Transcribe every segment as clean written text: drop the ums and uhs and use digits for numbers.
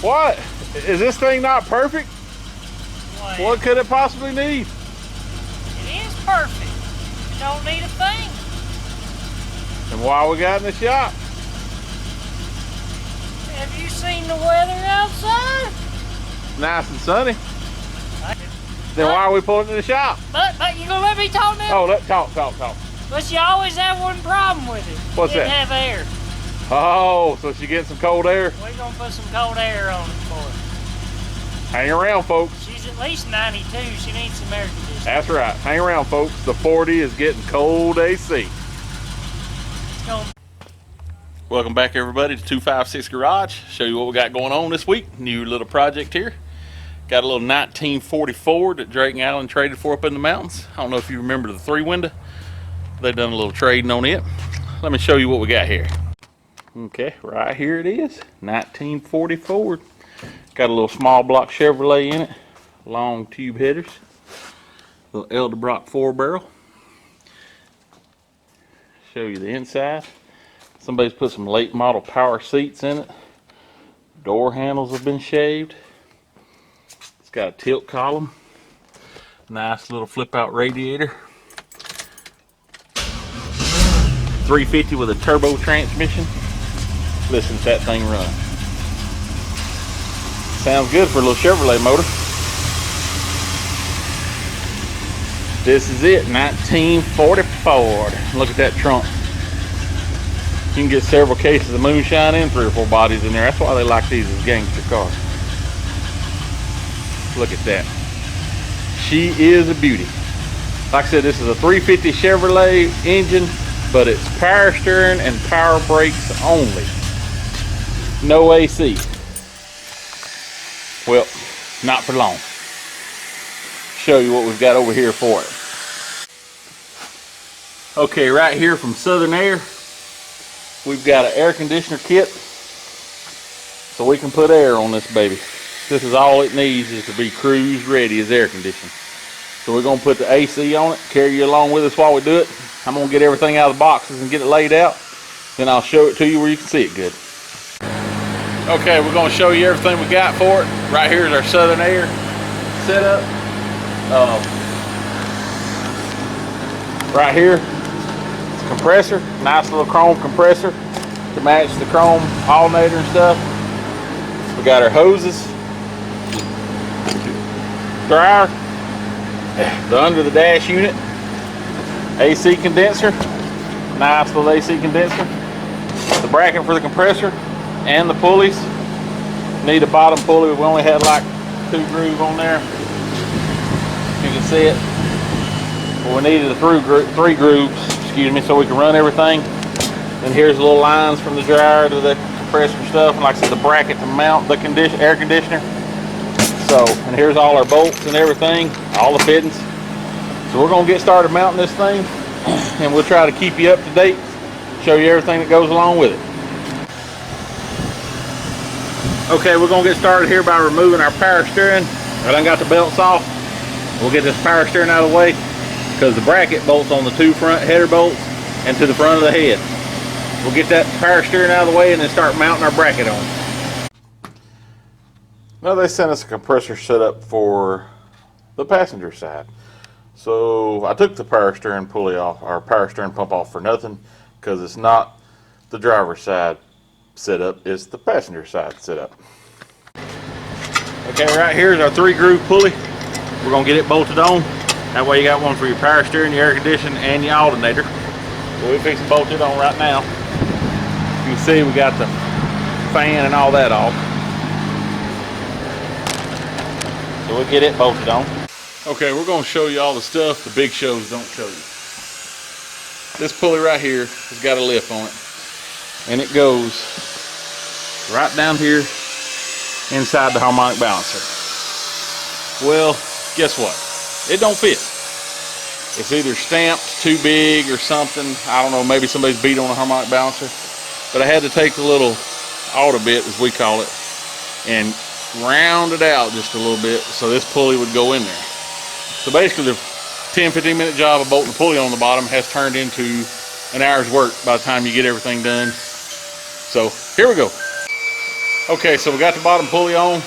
What? Is this thing not perfect? What could it possibly need? It is perfect. You don't need a thing. And why we got in the shop? Have you seen the weather outside? Nice and sunny. Then why are we pulling it in the shop? But you gonna let me talk now? Oh, let's talk. But you always have one problem with it. What's that? Didn't have air. Oh, so she getting some cold air? We're gonna put some cold air on it for her. Hang around, folks. She's at least 92. She needs some air conditioning. That's right. Hang around, folks. The 40 is getting cold AC. Welcome back, everybody, to 256 Garage. Show you what we got going on this week. New little project here. Got a little 1944 that Drake and Allen traded for up in the mountains. I don't know if you remember the 3-window. They done a little trading on it. Let me show you what we got here. Okay, right here it is. 1944. Got a little small block Chevrolet in it. Long tube headers. Little Edelbrock 4-barrel. Show you the inside. Somebody's put some late model power seats in it. Door handles have been shaved. It's got a tilt column. Nice little flip out radiator. 350 with a turbo transmission. Listen to that thing run. Sounds good for a little Chevrolet motor. This is it, 1944. Look at that trunk. You can get several cases of moonshine and 3 or 4 bodies in there. That's why they like these as gangster cars. Look at that. She is a beauty. Like I said, this is a 350 Chevrolet engine, but it's power steering and power brakes only. No AC. Well, not for long. Show you what we've got over here for it. Okay, right here from Southern Air, we've got an air conditioner kit, so we can put air on this baby. This is all it needs, is to be cruise ready as air conditioning. So we're gonna put the AC on it, carry you along with us while we do it. I'm gonna get everything out of the boxes and get it laid out. Then I'll show it to you where you can see it good. Okay, we're gonna show you everything we got for it. Right here is our Southern Air setup. Right here, it's a compressor, nice little chrome compressor to match the chrome alternator and stuff. We got our hoses, dryer, the under the dash unit, AC condenser, nice little AC condenser, the bracket for the compressor, and the pulleys. Need a bottom pulley. We only had like 2 grooves on there. You can see it. But we needed 3 grooves, excuse me, so we can run everything. And here's the little lines from the dryer to the compressor stuff, and like I said, the bracket to mount the air conditioner. So, and here's all our bolts and everything, all the fittings. So we're gonna get started mounting this thing, and we'll try to keep you up to date, show you everything that goes along with it. Okay, we're gonna get started here by removing our power steering. I done got the belts off. We'll get this power steering out of the way, because the bracket bolts on the 2 front header bolts and to the front of the head. We'll get that power steering out of the way and then start mounting our bracket on. Now they sent us a compressor setup for the passenger side. So I took the power steering pulley off, our power steering pump off for nothing, because it's not the driver's side setup, it's the passenger side setup. Okay, right here is our 3-groove pulley. We're gonna get it bolted on. That way you got one for your power steering, your air conditioning, and your alternator. So we're fixing to bolt it on right now. You can see we got the fan and all that off. So we'll get it bolted on. Okay, we're gonna show you all the stuff the big shows don't show you. This pulley right here has got a lip on it, and it goes right down here inside the harmonic balancer. Well, guess what? It don't fit. It's either stamped too big or something. I don't know, maybe somebody's beat on a harmonic balancer. But I had to take the little auto bit, as we call it, and round it out just a little bit so this pulley would go in there. So basically the 10-15 minute job of bolting the pulley on the bottom has turned into an hour's work by the time you get everything done. So here we go. Okay, so we got the bottom pulley on.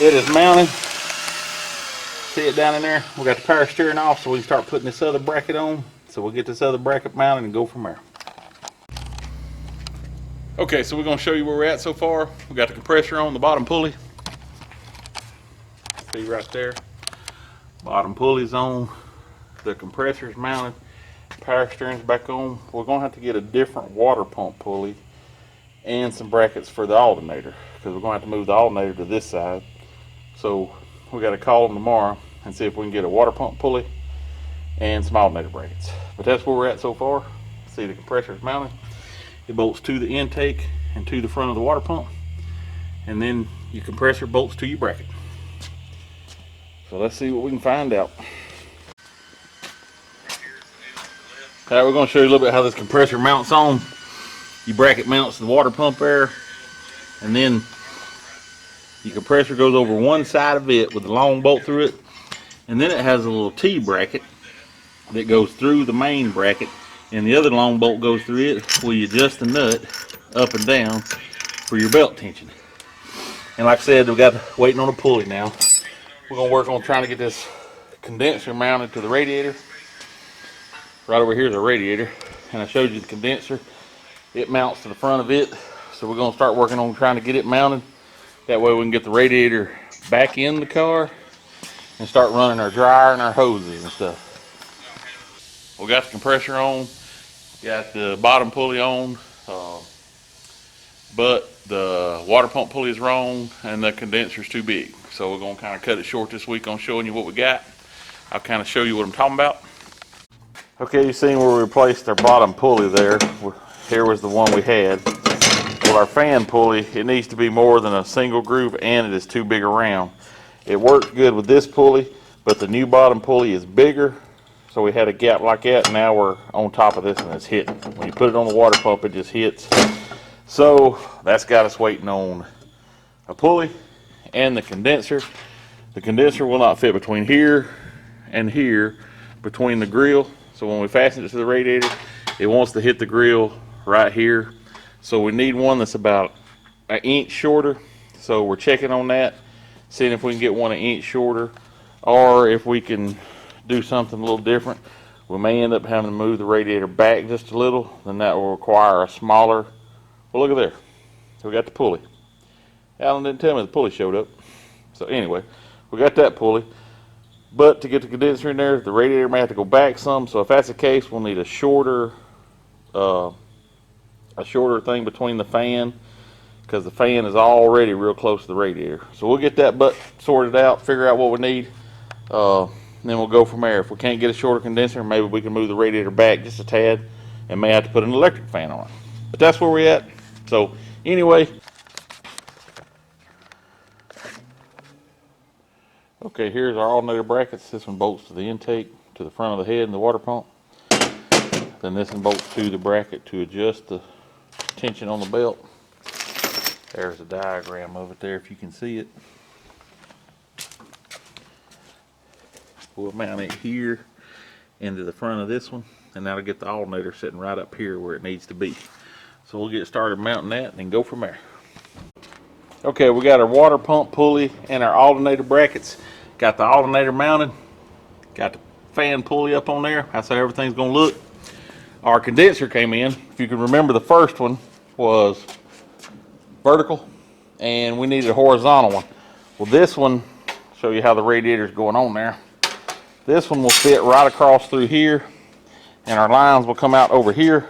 It is mounted. See it down in there? We got the power steering off, so we can start putting this other bracket on. So we'll get this other bracket mounted and go from there. Okay, so we're gonna show you where we're at so far. We got the compressor on the bottom pulley. See right there. Bottom pulley's on. The compressor's mounted. Power steering's back on. We're gonna have to get a different water pump pulley and some brackets for the alternator, because we're gonna have to move the alternator to this side. So we gotta call them tomorrow and see if we can get a water pump pulley and some alternator brackets. But that's where we're at so far. See, the compressor's mounted. It bolts to the intake and to the front of the water pump, and then your compressor bolts to your bracket. So let's see what we can find out. Alright, we're going to show you a little bit how this compressor mounts on. Your bracket mounts the water pump there, and then your compressor goes over one side of it with a long bolt through it, and then it has a little T bracket that goes through the main bracket, and the other long bolt goes through it where you adjust the nut up and down for your belt tension. And like I said, we got waiting on a pulley now. We're going to work on trying to get this condenser mounted to the radiator. Right over here is a radiator, and I showed you the condenser. It mounts to the front of it, so we're going to start working on trying to get it mounted. That way we can get the radiator back in the car and start running our dryer and our hoses and stuff. We got the compressor on, got the bottom pulley on, but the water pump pulley is wrong and the condenser's too big. So we're going to kind of cut it short this week on showing you what we got. I'll kind of show you what I'm talking about. Okay, you seen where we replaced our bottom pulley there. Here was the one we had. Well, our fan pulley, it needs to be more than a single groove, and it is too big around. It worked good with this pulley, but the new bottom pulley is bigger. So we had a gap like that, and now we're on top of this and it's hitting. When you put it on the water pump, it just hits. So that's got us waiting on a pulley and the condenser. The condenser will not fit between here and here, between the grill. So when we fasten it to the radiator, it wants to hit the grill right here. So we need one that's about an inch shorter. So we're checking on that, seeing if we can get one an inch shorter, or if we can do something a little different. We may end up having to move the radiator back just a little, then that will require a smaller. Well, look at there. So we got the pulley. Alan didn't tell me the pulley showed up. So anyway, we got that pulley. But to get the condenser in there, the radiator may have to go back some. So if that's the case, we'll need a shorter thing between the fan, because the fan is already real close to the radiator. So we'll get that butt sorted out, figure out what we need. Then we'll go from there. If we can't get a shorter condenser, maybe we can move the radiator back just a tad and may have to put an electric fan on it. But that's where we're at. So anyway, okay, here's our alternator brackets. This one bolts to the intake, to the front of the head and the water pump. Then this one bolts to the bracket to adjust the tension on the belt. There's a diagram of it there if you can see it. We'll mount it here into the front of this one, and that'll get the alternator sitting right up here where it needs to be. So we'll get started mounting that and go from there. Okay, we got our water pump pulley and our alternator brackets. Got the alternator mounted, got the fan pulley up on there. That's how everything's gonna look. Our condenser came in. If you can remember, the first one was vertical and we needed a horizontal one. Well, this one, show you how the radiator's going on there. This one will fit right across through here, and our lines will come out over here.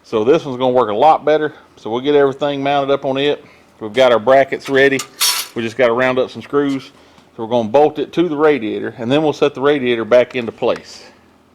So this one's gonna work a lot better. So we'll get everything mounted up on it. We've got our brackets ready. We just gotta round up some screws. So we're gonna bolt it to the radiator, and then we'll set the radiator back into place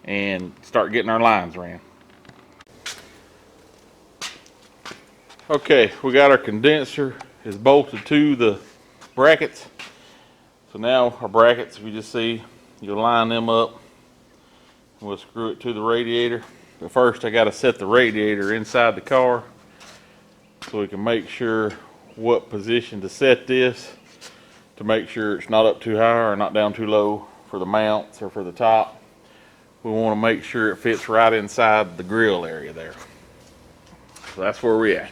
and start getting our lines ran. Okay, we got our condenser is bolted to the brackets. So now our brackets, we just see, you'll line them up. We'll screw it to the radiator. But first I got to set the radiator inside the car so we can make sure what position to set this, to make sure it's not up too high or not down too low for the mounts or for the top. We want to make sure it fits right inside the grill area there. So that's where we're at.